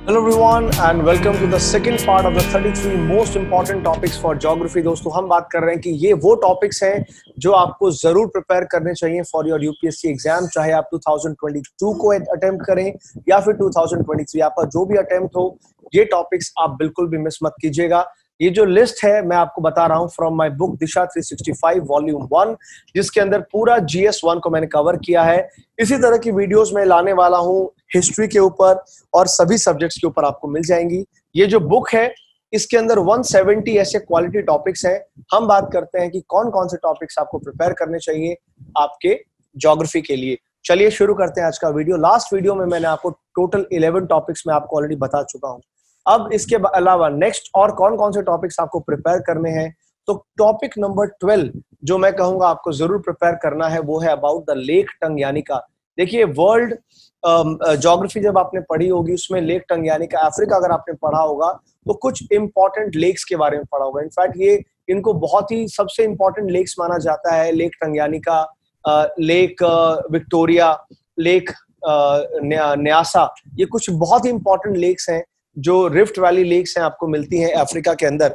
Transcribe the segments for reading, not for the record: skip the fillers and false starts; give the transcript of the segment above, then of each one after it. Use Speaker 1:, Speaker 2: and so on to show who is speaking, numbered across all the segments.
Speaker 1: Hello everyone and welcome to the second part of the 33 most important topics for geography। दोस्तों हम बात कर रहे हैं कि ये वो टॉपिक्स हैं जो आपको जरूर प्रिपेयर करने चाहिए फॉर योर यूपीएससी एग्जाम, चाहे आप 2022 को अटेम्प्ट करें या फिर 2023, आपका जो भी अटेम्प्ट हो, ये टॉपिक्स आप बिल्कुल भी मिस मत कीजिएगा। ये जो लिस्ट है मैं आपको बता रहा हूं from my book Disha 365 volume 1, जिसके अंदर पूरा GS1 को मैंने कवर किया है। इसी तरह की वीडियोस मैं लाने वाला हूं हिस्ट्री के ऊपर और सभी सब्जेक्ट्स के ऊपर आपको मिल जाएंगी। ये जो बुक है इसके अंदर 170 ऐसे क्वालिटी टॉपिक्स हैं। हम बात करते हैं कि कौन कौन से टॉपिक्स आपको प्रिपेयर करने चाहिए आपके ज्योग्राफी के लिए। चलिए शुरू करते हैं आज का वीडियो। लास्ट वीडियो में मैंने आपको टोटल 11 टॉपिक्स में आपको ऑलरेडी बता चुका हूं। अब इसके अलावा नेक्स्ट और कौन कौन से टॉपिक्स आपको प्रिपेयर करने हैं, तो टॉपिक नंबर 12 जो मैं कहूंगा आपको जरूर प्रिपेयर करना है वो है अबाउट द लेक टंगयानिका। देखिए वर्ल्ड ज्योग्राफी जब आपने पढ़ी होगी उसमें लेक टंगयानिका अफ्रीका अगर आपने पढ़ा होगा तो कुछ इंपॉर्टेंट लेक्स के बारे में पढ़ा होगा। इनफैक्ट ये इनको बहुत ही सबसे इंपॉर्टेंट लेक्स माना जाता है। Lake Tanganyika, Lake Victoria, Lake Nyasa, ये कुछ बहुत ही इंपॉर्टेंट लेक्स हैं जो रिफ्ट वैली लेक्स हैं, आपको मिलती हैं अफ्रीका के अंदर।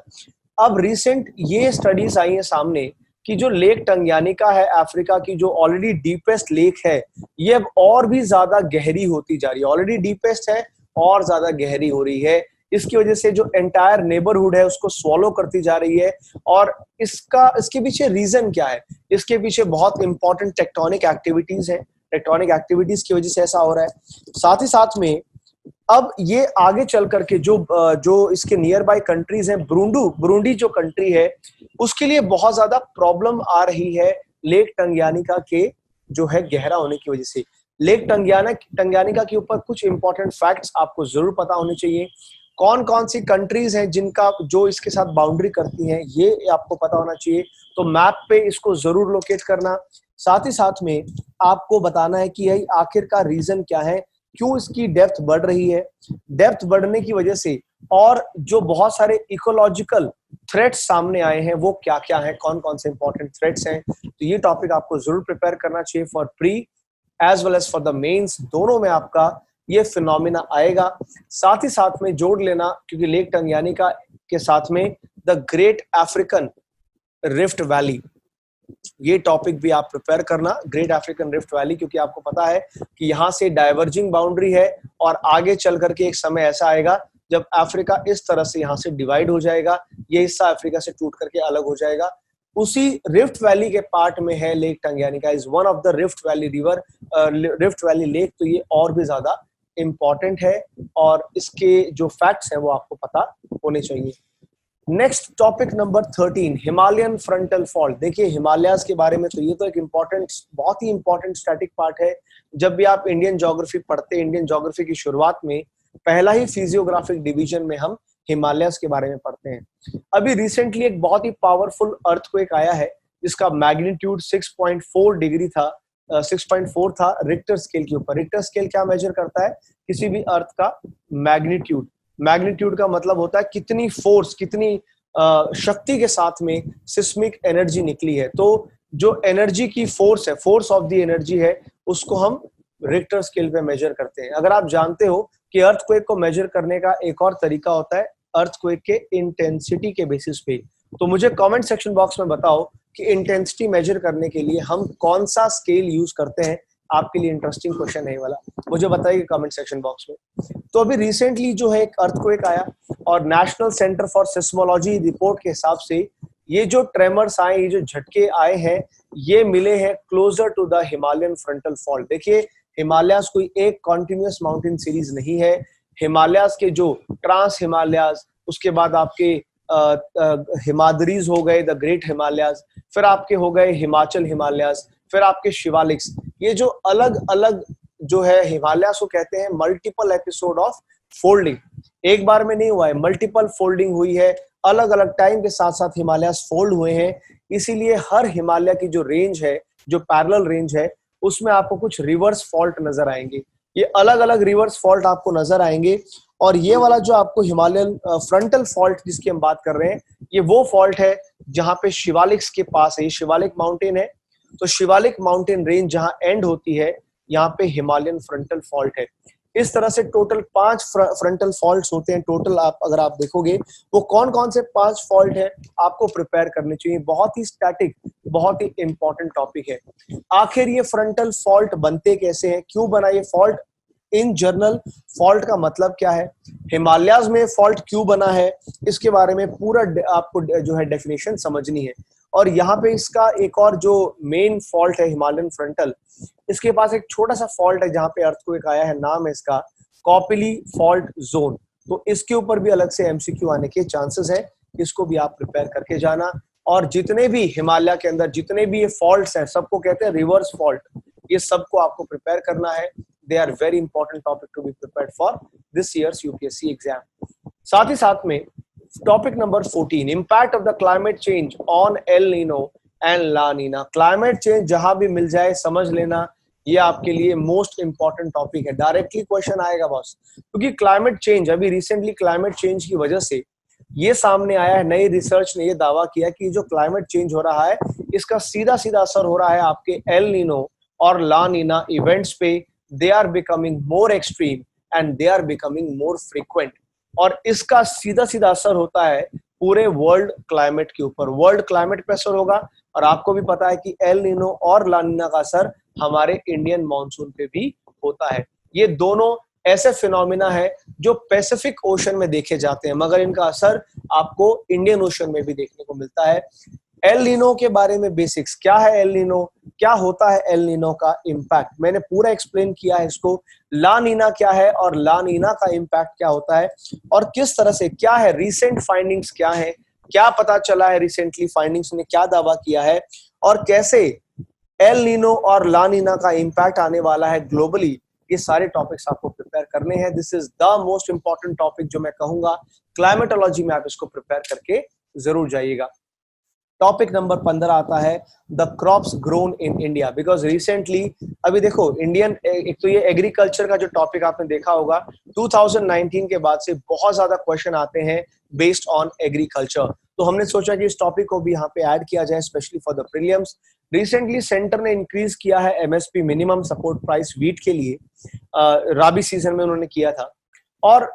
Speaker 1: अब रिसेंट ये स्टडीज आई हैं सामने कि जो लेक टंगयानिका है अफ्रीका की, जो ऑलरेडी डीपेस्ट लेक है, ये अब और भी ज्यादा गहरी होती जा रही है। ऑलरेडी डीपेस्ट है और ज्यादा गहरी हो रही है। इसकी वजह से जो एंटायर नेबरहुड है उसको स्वॉलो करती जा रही है। और इसके पीछे रीजन क्या है? इसके पीछे बहुत इंपॉर्टेंट टेक्टोनिक एक्टिविटीज है। टेक्टोनिक एक्टिविटीज की वजह से ऐसा हो रहा है। साथ ही साथ में अब ये आगे चल करके जो इसके नियर बाय कंट्रीज हैं, बुरुंडी जो कंट्री है उसके लिए बहुत ज्यादा प्रॉब्लम आ रही है लेक टंगयानिका के जो है गहरा होने की वजह से। लेक टंगयानिका के ऊपर कुछ इंपॉर्टेंट फैक्ट्स आपको जरूर पता होने चाहिए। कौन कौन सी कंट्रीज हैं जिनका जो इसके साथ बाउंड्री करती हैं ये आपको पता होना चाहिए। तो मैप पे इसको जरूर लोकेट करना। साथ ही साथ में आपको बताना है कि यही आखिरकार रीजन क्या है, क्यों इसकी डेप्थ बढ़ रही है। डेप्थ बढ़ने की वजह से और जो बहुत सारे इकोलॉजिकल थ्रेट्स सामने आए हैं वो क्या क्या हैं, कौन कौन से इंपॉर्टेंट थ्रेट्स हैं। तो ये टॉपिक आपको जरूर प्रिपेयर करना चाहिए for pre as well as for the mains, दोनों में आपका ये फिनोमिना आएगा। साथ ही साथ में जोड़ लेना, क्योंकि लेक टंगयानिका के साथ में the great African rift valley, ये टॉपिक भी आप प्रिपेयर करना, ग्रेट अफ्रीकन रिफ्ट वैली, क्योंकि आपको पता है कि यहाँ से डाइवर्जिंग बाउंड्री है और आगे चल करके एक समय ऐसा आएगा जब अफ्रीका इस तरह से यहाँ से डिवाइड हो जाएगा, ये हिस्सा अफ्रीका से टूट करके अलग हो जाएगा। उसी रिफ्ट वैली के पार्ट में है Lake Tanganyika, is one of the rift valley river, rift valley lake. तो ये और भी ज्यादा इंपॉर्टेंट है और इसके जो फैक्ट्स हैं वो आपको पता होने चाहिए। Next topic number 13, Himalayan frontal fault. देखिए हिमालयाज के बारे में तो ये तो एक इम्पॉर्टेंट, बहुत ही इंपॉर्टेंट स्टैटिक पार्ट है। जब भी आप इंडियन ज्योग्राफी पढ़ते हैं, इंडियन ज्योग्राफी की शुरुआत में पहला ही फिजियोग्राफिक डिवीजन में हम हिमालयाज के बारे में पढ़ते हैं। अभी रिसेंटली एक बहुत ही पावरफुल अर्थक्वेक आया है जिसका मैग्नीट्यूड 6.4 डिग्री था, 6.4 था रिक्टर स्केल के ऊपर। रिक्टर स्केल क्या मेजर करता है? किसी भी अर्थ का मैग्नीट्यूड। मैग्नीट्यूड का मतलब होता है कितनी फोर्स, कितनी शक्ति के साथ में सिस्मिक एनर्जी निकली है। तो जो एनर्जी की फोर्स है, फोर्स ऑफ द एनर्जी है, उसको हम रिक्टर स्केल पे मेजर करते हैं। अगर आप जानते हो कि अर्थक्वेक को मेजर करने का एक और तरीका होता है अर्थक्वेक के इंटेंसिटी के बेसिस पे, तो मुझे कमेंट सेक्शन बॉक्स में बताओ कि इंटेंसिटी मेजर करने के लिए हम कौन सा स्केल यूज करते हैं। आपके लिए इंटरेस्टिंग क्वेश्चन है ये वाला, मुझे बताइए कमेंट सेक्शन बॉक्स में। तो अभी रिसेंटली जो है एक अर्थक्वेक आया और national centre for seismology report के हिसाब से ये जो ट्रेमर्स आए, ये जो झटके आए हैं, ये मिले हैं closer to the Himalayan frontal fault. देखिए हिमालयाज कोई एक कॉन्टिन्यूअस माउंटेन सीरीज नहीं है। हिमालयाज के जो ट्रांस हिमालयाज, उसके बाद आपके हिमाद्रीज हो गए, द ग्रेट हिमालयाज, फिर आपके हो गए हिमाचल हिमालयाज, फिर आपके शिवालिक्स। ये जो अलग अलग जो है हिमालयाज को कहते हैं मल्टीपल एपिसोड ऑफ फोल्डिंग। एक बार में नहीं हुआ है, मल्टीपल फोल्डिंग हुई है, अलग अलग टाइम के साथ साथ हिमालयाज फोल्ड हुए हैं। इसीलिए हर हिमालय की जो रेंज है, जो पैरेलल रेंज है, उसमें आपको कुछ रिवर्स फॉल्ट नजर आएंगे। ये अलग अलग रिवर्स फॉल्ट आपको नजर आएंगे। और ये वाला जो आपको हिमालयन फ्रंटल फॉल्ट जिसकी हम बात कर रहे हैं, ये वो फॉल्ट है जहां पे शिवालिक्स के पास है। ये शिवालिक माउंटेन है, तो शिवालिक माउंटेन रेंज जहां एंड होती है, यहाँ पे हिमालयन फ्रंटल फॉल्ट है। इस तरह से टोटल 5 फ्रंटल फॉल्ट्स होते हैं टोटल। आप अगर आप देखोगे वो कौन कौन से 5 फॉल्ट है आपको प्रिपेयर करने चाहिए। बहुत ही स्टैटिक, बहुत ही इंपॉर्टेंट टॉपिक है। आखिर ये फ्रंटल फॉल्ट बनते कैसे हैं, क्यों बना ये फॉल्ट, इन जनरल फॉल्ट का मतलब क्या है, हिमालयाज में फॉल्ट क्यों बना है, इसके बारे में पूरा आपको जो है डेफिनेशन समझनी है। और यहाँ पे इसका एक और जो मेन फॉल्ट है हिमालयन फ्रंटल, इसके पास एक छोटा सा फॉल्ट है जहां पे अर्थक्वेक आया है, नाम है इसका कॉपिली फॉल्ट जोन। तो इसके ऊपर भी अलग से एमसीक्यू आने के चांसेस है, इसको भी आप प्रिपेयर करके जाना। और जितने भी हिमालय के अंदर जितने भी ये फॉल्ट्स हैं सबको कहते हैं रिवर्स फॉल्ट, ये सबको आपको प्रिपेयर करना है। They are very important topic to be prepared for this year's UPSC exam. साथ ही साथ में topic number 14, impact of the climate change on El Nino and La Nina. Climate change जहां भी मिल जाए समझ लेना ये आपके लिए मोस्ट इंपॉर्टेंट टॉपिक है। डायरेक्टली क्वेश्चन आएगा बॉस, क्योंकि क्लाइमेट चेंज अभी रिसेंटली क्लाइमेट चेंज की वजह से ये सामने आया है, नई रिसर्च ने ये दावा किया कि जो क्लाइमेट चेंज हो रहा है इसका सीधा सीधा असर हो रहा है आपके एल नीनो और ला नीना इवेंट्स पे। They are becoming more extreme and they are becoming more frequent, और इसका सीधा सीधा असर होता है पूरे वर्ल्ड क्लाइमेट के ऊपर। वर्ल्ड क्लाइमेट पे असर होगा, और आपको भी पता है कि एल नीनो और ला नीना का असर हमारे इंडियन मॉनसून पे भी होता है। ये दोनों ऐसे फिनोमिना है जो पैसिफिक ओशन में देखे जाते हैं, मगर इनका असर आपको इंडियन ओशन में भी देखने को मिलता है। एल नीनो के बारे में बेसिक्स, क्या है एल नीनो, क्या होता है एल नीनो का इम्पैक्ट, मैंने पूरा एक्सप्लेन किया है इसको। ला नीना क्या है और ला नीना का इम्पैक्ट क्या होता है, और किस तरह से क्या है, रीसेंट फाइंडिंग्स क्या है, क्या पता चला है रिसेंटली, फाइंडिंग्स ने क्या दावा किया है, और कैसे एल नीनो और ला नीना का इम्पैक्ट आने वाला है ग्लोबली। ये सारे टॉपिक्स आपको प्रिपेयर करने हैं। This is the most important topic जो मैं कहूंगा क्लाइमेटोलॉजी में, आप इसको प्रिपेयर करके जरूर जाइएगा। टॉपिक नंबर 15 आता है the crops grown in India, because recently अभी देखो इंडियन, एक तो ये एग्रीकल्चर का जो टॉपिक आपने देखा होगा 2019 के बाद से बहुत ज्यादा क्वेश्चन आते हैं बेस्ड ऑन एग्रीकल्चर, तो हमने सोचा कि इस टॉपिक को भी यहाँ पे ऐड किया जाए specially for the prelims. Recently centre ने इंक्रीज किया है MSP minimum support price wheat के लिए, राबी सीजन में उन्होंने किया था। और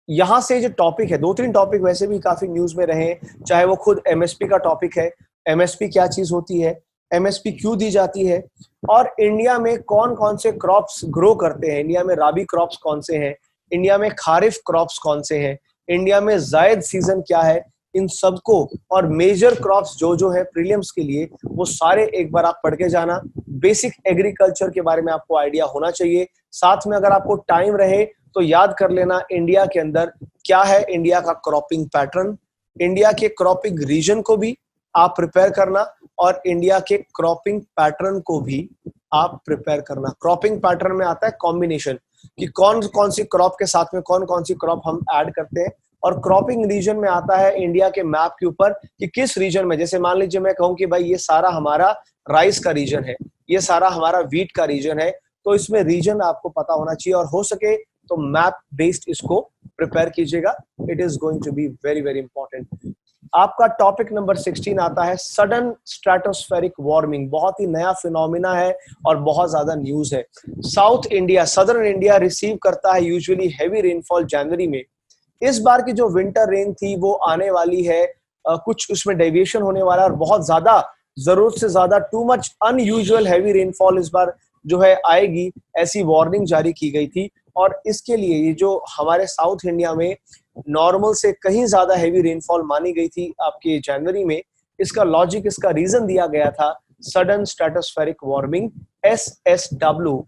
Speaker 1: यहां से जो टॉपिक है, 2-3 टॉपिक वैसे भी काफी न्यूज में रहे, चाहे वो खुद एमएसपी का टॉपिक है, एमएसपी क्या चीज होती है, एमएसपी क्यों दी जाती है, और इंडिया में कौन कौन से क्रॉप्स ग्रो करते हैं, इंडिया में राबी क्रॉप्स कौन से हैं, इंडिया में खारिफ क्रॉप्स कौन से हैं, इंडिया में जायद सीजन क्या है, इन सबको और मेजर क्रॉप्स जो है प्रीलिम्स के लिए, वो सारे एक बार आप पढ़ के जाना। बेसिक एग्रीकल्चर के बारे में आपको आइडिया होना चाहिए। साथ में अगर आपको टाइम रहे तो याद कर लेना इंडिया के अंदर क्या है, इंडिया का क्रॉपिंग पैटर्न, इंडिया के क्रॉपिंग रीजन को भी आप प्रिपेयर करना, और इंडिया के क्रॉपिंग पैटर्न को भी आप प्रिपेयर करना। क्रॉपिंग पैटर्न में आता है कॉम्बिनेशन कि कौन कौन सी क्रॉप के साथ में कौन कौन सी क्रॉप हम ऐड करते हैं, और क्रॉपिंग रीजन में आता है इंडिया के मैप के ऊपर कि किस रीजन में, जैसे मान लीजिए मैं कहूं कि भाई ये सारा हमारा राइस का रीजन है, ये सारा हमारा व्हीट का रीजन है, तो इसमें रीजन आपको पता होना चाहिए, और हो सके तो मैप बेस्ड इसको प्रिपेयर कीजिएगा। It is going to be very very important. आपका टॉपिक नंबर 16 आता है सडन स्ट्रेटोस्फेरिक वार्मिंग। बहुत ही नया फिनोमिना है और बहुत ज्यादा न्यूज है। South India, southern India receive करता है यूजुअली हैवी रेनफॉल जनवरी में। इस बार की जो विंटर रेन थी वो आने वाली है, कुछ उसमें डेविएशन होने वाला है, और बहुत ज्यादा जरूरत से ज्यादा too much unusual heavy rainfall इस बार जो है आएगी, ऐसी वार्निंग जारी की गई थी। और इसके लिए ये जो हमारे साउथ इंडिया में नॉर्मल से कहीं ज्यादा हैवी रेनफॉल मानी गई थी आपके जनवरी में, इसका लॉजिक, इसका रीजन दिया गया था sudden stratospheric warming, SSW।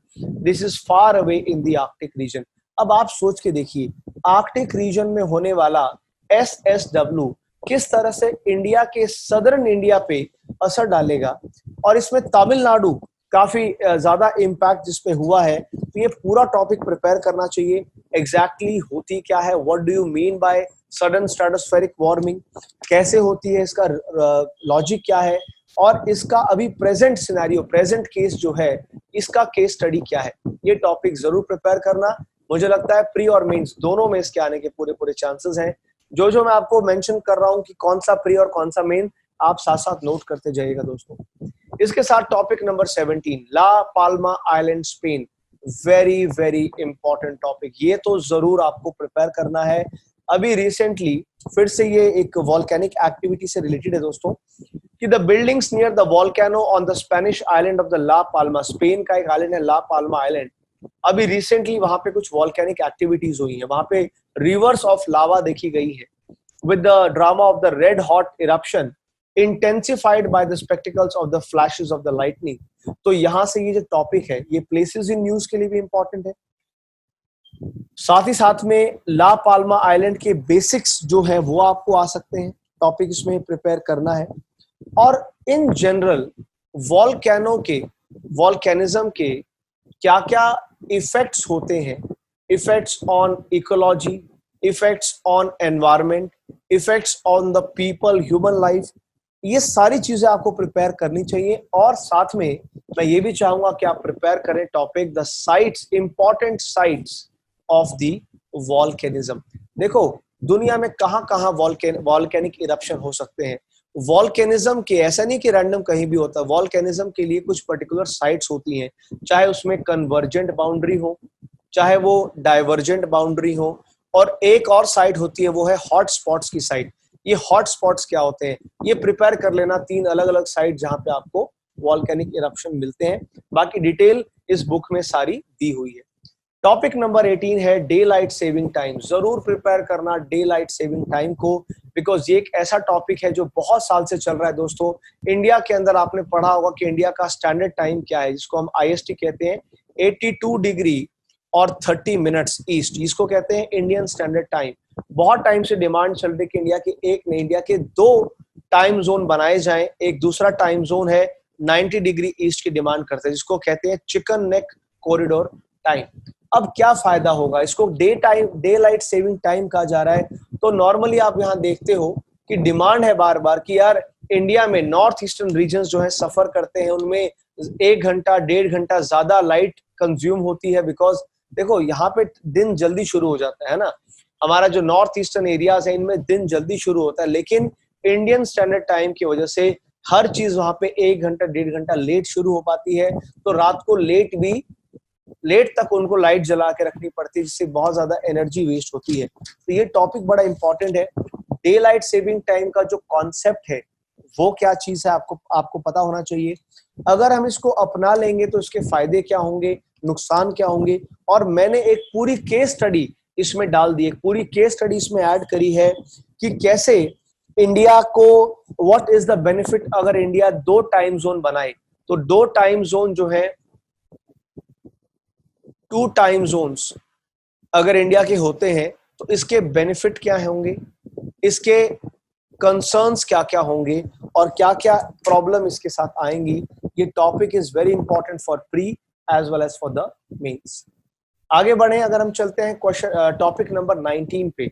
Speaker 1: This is far away in the Arctic region. अब आप सोच के देखिए आर्कटिक रीजन में होने वाला SSW किस तरह से इंडिया के सदर्न इंडिया पे असर डालेगा, और इसमें तमिलनाडु काफी ज्यादा इम्पैक्ट जिसपे हुआ है। तो ये पूरा टॉपिक प्रिपेयर करना चाहिए। एग्जैक्टली होती क्या है, what do you mean by sudden stratospheric warming, कैसे होती है, इसका लॉजिक क्या है, और इसका अभी प्रेजेंट सिनेरियो, प्रेजेंट केस जो है, इसका केस स्टडी क्या है, ये टॉपिक जरूर प्रिपेयर करना। मुझे लगता है प्री और मेंस दोनों में इसके आने के पूरे पूरे चांसेस हैं। जो मैं आपको मेंशन कर रहा हूं कि कौन सा प्री और कौन सा मेन, आप साथ साथ नोट करते जाइएगा दोस्तों। इसके साथ topic number 17, La Palma island Spain. Very very important topic, ये तो जरूर आपको प्रिपेयर करना है। अभी रिसेंटली फिर से ये एक वॉल्केनिक एक्टिविटी से रिलेटेड है दोस्तों, कि the buildings near the volcano on the Spanish island of the La Palma, Spain का एक आइलैंड है ला पाल्मा आइलैंड, अभी रिसेंटली वहां पे कुछ वॉल्केनिक एक्टिविटीज हुई है, वहां पे रिवर्स ऑफ लावा देखी गई है with the drama of the red hot eruption intensified by the spectacles of the flashes of the lightning। तो यहां से ये जो टॉपिक है ये प्लेसेस इन न्यूज के लिए भी इंपॉर्टेंट है, साथ ही साथ में ला पाल्मा आइलैंड के बेसिक्स जो है वो आपको आ सकते हैं, टॉपिक इसमें प्रिपेयर करना है। और इन जनरल वॉल्केनो के, वॉल्केनिज्म के क्या क्या इफेक्ट्स होते हैं, effects on ecology, effects on environment, effects on the people, human life, ये सारी चीजें आपको प्रिपेयर करनी चाहिए। और साथ में मैं ये भी चाहूंगा कि आप प्रिपेयर करें topic the sites, important sites of the volcanism. देखो दुनिया में कहां कहां वॉल्केनिक इरप्शन हो सकते हैं। वॉल्केनिज्म के ऐसा नहीं कि रैंडम कहीं भी होता है, वॉल्केनिज्म के लिए कुछ पर्टिकुलर साइट्स होती हैं, चाहे उसमें कन्वर्जेंट बाउंड्री हो, चाहे वो डाइवर्जेंट बाउंड्री हो, और एक और साइट होती है वो है हॉट स्पॉट्स की साइट। ये हॉट स्पॉट्स क्या होते हैं, ये प्रिपेयर कर लेना, 3 अलग अलग साइट जहां पे आपको वॉल्केनिक इरप्शन मिलते हैं, बाकी डिटेल इस बुक में सारी दी हुई है। टॉपिक नंबर 18 है डे लाइट सेविंग टाइम। जरूर प्रिपेयर करना डे लाइट सेविंग टाइम को, बिकॉज ये एक ऐसा टॉपिक है जो बहुत साल से चल रहा है दोस्तों। इंडिया के अंदर आपने पढ़ा होगा कि इंडिया का स्टैंडर्ड टाइम क्या है, जिसको हम IST कहते हैं, 82 डिग्री और 30 मिनट्स ईस्ट, इसको कहते हैं इंडियन स्टैंडर्ड टाइम। बहुत टाइम से डिमांड चल रही कि इंडिया के एक नहीं, इंडिया के 2 टाइम जोन बनाए जाएं। एक दूसरा टाइम जोन है 90 डिग्री ईस्ट की डिमांड करते हैं, जिसको कहते हैं चिकन नेक कॉरिडोर टाइम। अब क्या फायदा होगा, इसको डे लाइट सेविंग टाइम कहा जा रहा है। तो नॉर्मली आप यहाँ देखते हो कि डिमांड है बार बार कि यार इंडिया में नॉर्थ ईस्टर्न रीजन जो है सफर करते हैं, उनमें 1 घंटा 1.5 घंटा ज्यादा लाइट कंज्यूम होती है, बिकॉज देखो यहाँ पे दिन जल्दी शुरू हो जाता है ना, हमारा जो नॉर्थ ईस्टर्न एरियाज है इनमें दिन जल्दी शुरू होता है, लेकिन इंडियन स्टैंडर्ड टाइम की वजह से हर चीज वहां पे 1 घंटा 1.5 घंटा लेट शुरू हो पाती है। तो रात को लेट तक उनको लाइट जला के रखनी पड़ती है, जिससे बहुत ज्यादा एनर्जी वेस्ट होती है। तो ये टॉपिक बड़ा इंपॉर्टेंट है। डे लाइट सेविंग टाइम का जो कॉन्सेप्ट है वो क्या चीज है आपको पता होना चाहिए। अगर हम इसको अपना लेंगे तो इसके फायदे क्या होंगे, नुकसान क्या होंगे, और मैंने एक पूरी केस स्टडी इसमें डाल दी, एक पूरी केस स्टडी इसमें ऐड करी है कि कैसे इंडिया को, व्हाट इज द बेनिफिट अगर इंडिया 2 टाइम जोन बनाए। तो 2 टाइम जोन जो है, 2 टाइम जोन्स अगर इंडिया के होते हैं तो इसके बेनिफिट क्या होंगे, इसके कंसर्न्स क्या क्या होंगे, और क्या क्या प्रॉब्लम इसके साथ आएंगी। ये topic is very important for pre as well as for the mains. आगे बढ़े, अगर हम चलते हैं क्वेश्चन टॉपिक नंबर 19 पे,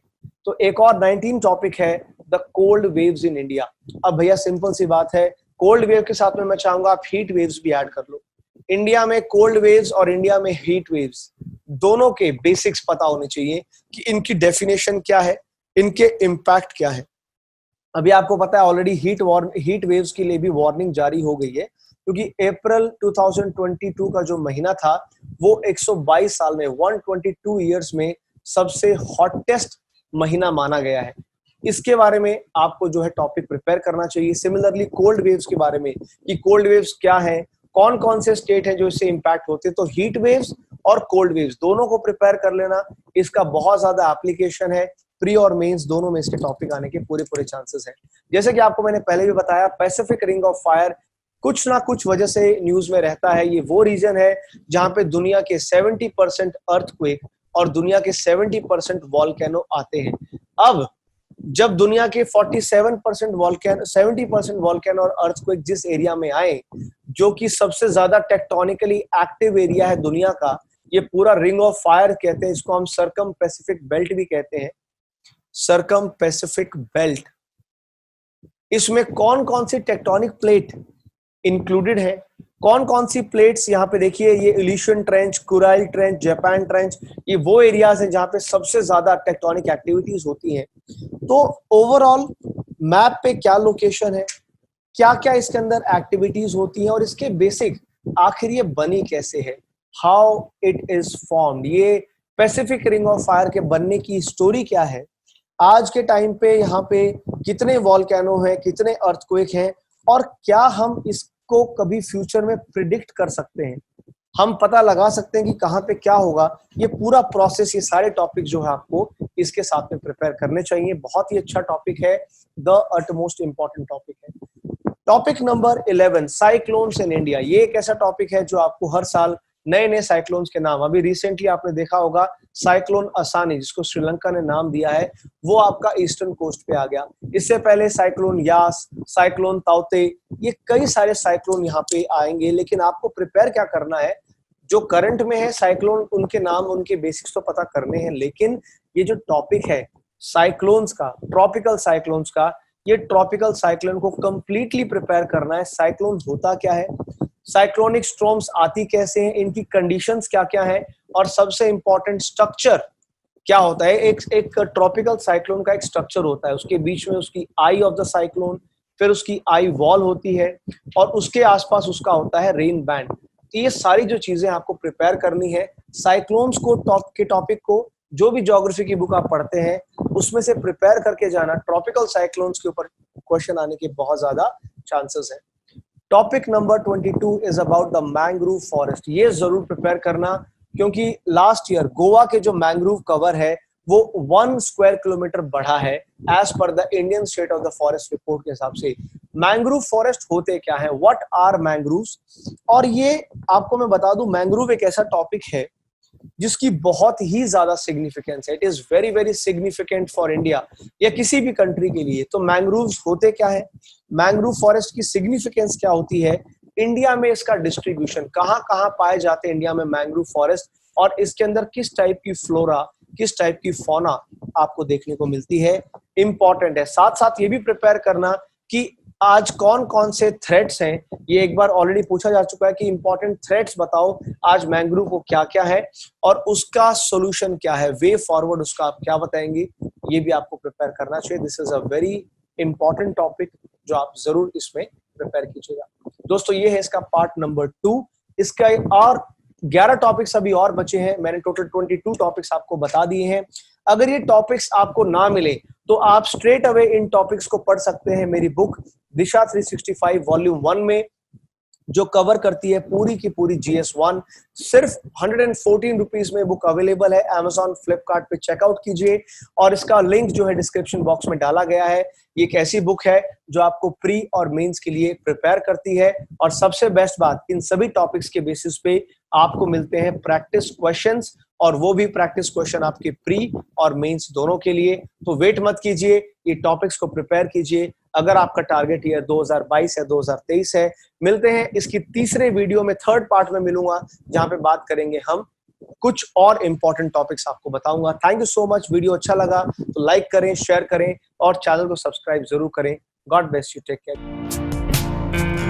Speaker 1: तो एक और 19 टॉपिक है the cold waves in India. अब भैया सिंपल सी बात है, कोल्ड वेव के साथ में मैं चाहूंगा आप हीट वेव्स भी ऐड कर लो। इंडिया में कोल्ड वेव्स और इंडिया में हीट वेव्स दोनों के बेसिक्स पता होने चाहिए कि इनकी डेफिनेशन क्या है, इनके इम्पैक्ट क्या है। अभी आपको पता है ऑलरेडी हीट वेव्स के लिए भी वार्निंग जारी हो गई है, क्योंकि अप्रैल 2022 का जो महीना था वो 122 साल में, 122 ईयर्स में सबसे हॉटेस्ट महीना माना गया है। इसके बारे में आपको जो है टॉपिक प्रिपेयर करना चाहिए। सिमिलरली कोल्ड वेव्स के बारे में कि कोल्ड वेव्स क्या है, कौन कौन से स्टेट हैं जो इससे इंपैक्ट होते हैं। तो हीट वेव्स और कोल्ड वेव्स दोनों को प्रिपेयर कर लेना, इसका बहुत ज्यादा एप्लीकेशन है, प्री और मेंस दोनों में इसके टॉपिक आने के पूरे चांसेस हैं। जैसे कि आपको मैंने पहले भी बताया, पैसिफिक रिंग ऑफ फायर कुछ ना कुछ वजह से न्यूज में रहता है। ये वो रीजन है जहां पे दुनिया के 70% अर्थक्वेक और दुनिया के 70% वॉल्केनो आते हैं। अब जब दुनिया के 47% वॉल्केनो, 70% वॉल्केनो और अर्थक्वेक जिस एरिया में आए, जो कि सबसे ज्यादा टेक्टोनिकली एक्टिव एरिया है दुनिया का, ये पूरा रिंग ऑफ फायर कहते हैं, इसको हम सर्कम पैसिफिक बेल्ट भी कहते हैं, सर्कम पैसिफिक बेल्ट। इसमें कौन कौन सी टेक्टोनिक प्लेट इंक्लूडेड है, कौन कौन सी प्लेट्स, यहाँ पे देखिए ये इलिशियन ट्रेंच, कुराइल ट्रेंच, जापान ट्रेंच, ये वो एरियाज हैं जहाँ पे सबसे ज्यादा टेक्टोनिक एक्टिविटीज होती हैं। तो ओवरऑल मैप पे क्या लोकेशन है, क्या क्या इसके अंदर एक्टिविटीज होती हैं, और इसके बेसिक आखिर ये बनी कैसे है, हाउ इट इज फॉर्म्ड, ये पैसिफिक रिंग ऑफ फायर के बनने की स्टोरी क्या है, आज के टाइम पे यहाँ पे कितने वॉल्केनो हैं, कितने अर्थक्वेक हैं, और क्या हम इसको कभी फ्यूचर में प्रिडिक्ट कर सकते हैं, हम पता लगा सकते हैं कि कहाँ पे क्या होगा। ये पूरा प्रोसेस, ये सारे टॉपिक जो है आपको इसके साथ में प्रिपेयर करने चाहिए। बहुत ही अच्छा टॉपिक है, द अटमोस्ट इंपॉर्टेंट टॉपिक है। Topic number 11, cyclones in India. ये एक ऐसा टॉपिक है जो आपको हर साल नए नए साइक्लोन्स के नाम, अभी रिसेंटली आपने देखा होगा साइक्लोन असानी, जिसको श्रीलंका ने नाम दिया है, वो आपका ईस्टर्न कोस्ट पे आ गया। इससे पहले साइक्लोन यास, साइक्लोन ताउते, ये कई सारे साइक्लोन यहाँ पे आएंगे। लेकिन आपको प्रिपेयर क्या करना है, जो करंट में है साइक्लोन, उनके नाम, उनके बेसिक्स तो पता करने हैं, लेकिन ये जो टॉपिक है साइक्लोन्स का, ट्रॉपिकल साइक्लोन्स का, ये ट्रॉपिकल साइक्लोन को कंप्लीटली प्रिपेयर करना है। साइक्लोन होता क्या है, साइक्लोनिक स्टॉर्म्स आती कैसे हैं, इनकी कंडीशंस क्या क्या है, और सबसे इंपॉर्टेंट स्ट्रक्चर क्या होता है। एक ट्रॉपिकल साइक्लोन का एक स्ट्रक्चर होता है, उसके बीच में उसकी आई ऑफ द साइक्लोन, फिर उसकी आई वॉल होती है, और उसके आसपास उसका होता है रेन बैंड। तो ये सारी जो चीजें आपको प्रिपेयर करनी है, साइक्लोन्स को टॉपिक को जो भी ज्योग्राफी की बुक आप पढ़ते हैं उसमें से प्रिपेयर करके जाना। ट्रॉपिकल साइक्लोन्स के ऊपर क्वेश्चन आने के बहुत ज्यादा चांसेस है। Topic number 22 is about the mangrove forest. ये जरूर प्रिपेयर करना, क्योंकि लास्ट ईयर गोवा के जो मैंग्रोव कवर है वो 1 स्क्वायर किलोमीटर बढ़ा है as per the Indian state of the forest report के हिसाब से। मैंग्रोव फॉरेस्ट होते क्या है, व्हाट आर मैंग्रोव्स, और ये आपको मैं बता दूं, मैंग्रोव एक ऐसा टॉपिक है जिसकी बहुत ही ज्यादा सिग्निफिकेंस है। It is very very significant for India या किसी भी कंट्री के लिए। तो मैंग्रोव्स होते क्या है, मैंग्रोव फॉरेस्ट की सिग्निफिकेंस क्या होती है, इंडिया में इसका डिस्ट्रीब्यूशन, कहाँ कहाँ पाए जाते हैं इंडिया में मैंग्रोव फॉरेस्ट, और इसके अंदर किस टाइप की फ्लोरा, किस टाइप की फौना आपको देखने को मिलती है, इंपॉर्टेंट है। साथ साथ ये भी प्रिपेयर करना कि आज कौन कौन से थ्रेट्स हैं, ये एक बार ऑलरेडी पूछा जा चुका है कि इंपॉर्टेंट थ्रेट्स बताओ आज मैंग्रोव को क्या क्या है, और उसका सॉल्यूशन क्या है, वे फॉरवर्ड उसका आप क्या बताएंगे, ये भी आपको प्रिपेयर करना चाहिए। This is a very important topic जो आप जरूर इसमें प्रिपेयर कीजिएगा। दोस्तों ये है इसका पार्ट नंबर 2। इसका और 11 टॉपिक्स अभी और बचे हैं, मैंने टोटल 22 टॉपिक्स आपको बता दिए हैं। अगर ये टॉपिक्स आपको ना मिले तो आप स्ट्रेट अवे इन टॉपिक्स को पढ़ सकते हैं मेरी बुक दिशा 365 वॉल्यूम 1 में, जो कवर करती है पूरी की पूरी GS1। सिर्फ 114 रुपीज में बुक अवेलेबल है, Amazon, फ्लिपकार्ट पे चेकआउट कीजिए, और इसका लिंक जो है डिस्क्रिप्शन बॉक्स में डाला गया है। ये एक ऐसी बुक है जो आपको प्री और मेंस के लिए प्रिपेयर करती है, और सबसे बेस्ट बात, इन सभी टॉपिक्स के बेसिस पे आपको मिलते हैं प्रैक्टिस क्वेश्चंस, और वो भी प्रैक्टिस क्वेश्चन आपके प्री और मेंस दोनों के लिए। तो वेट मत कीजिए, ये टॉपिक्स को प्रिपेयर कीजिए। अगर आपका टारगेट ईयर 2022 या 2023 है, मिलते हैं इसकी तीसरे वीडियो में, थर्ड पार्ट में मिलूंगा, जहां पे बात करेंगे हम कुछ और इंपॉर्टेंट टॉपिक्स आपको बताऊंगा। Thank you so much. Video अच्छा लगा तो लाइक करें, शेयर करें, और चैनल को सब्सक्राइब जरूर करें। God bless you, take care.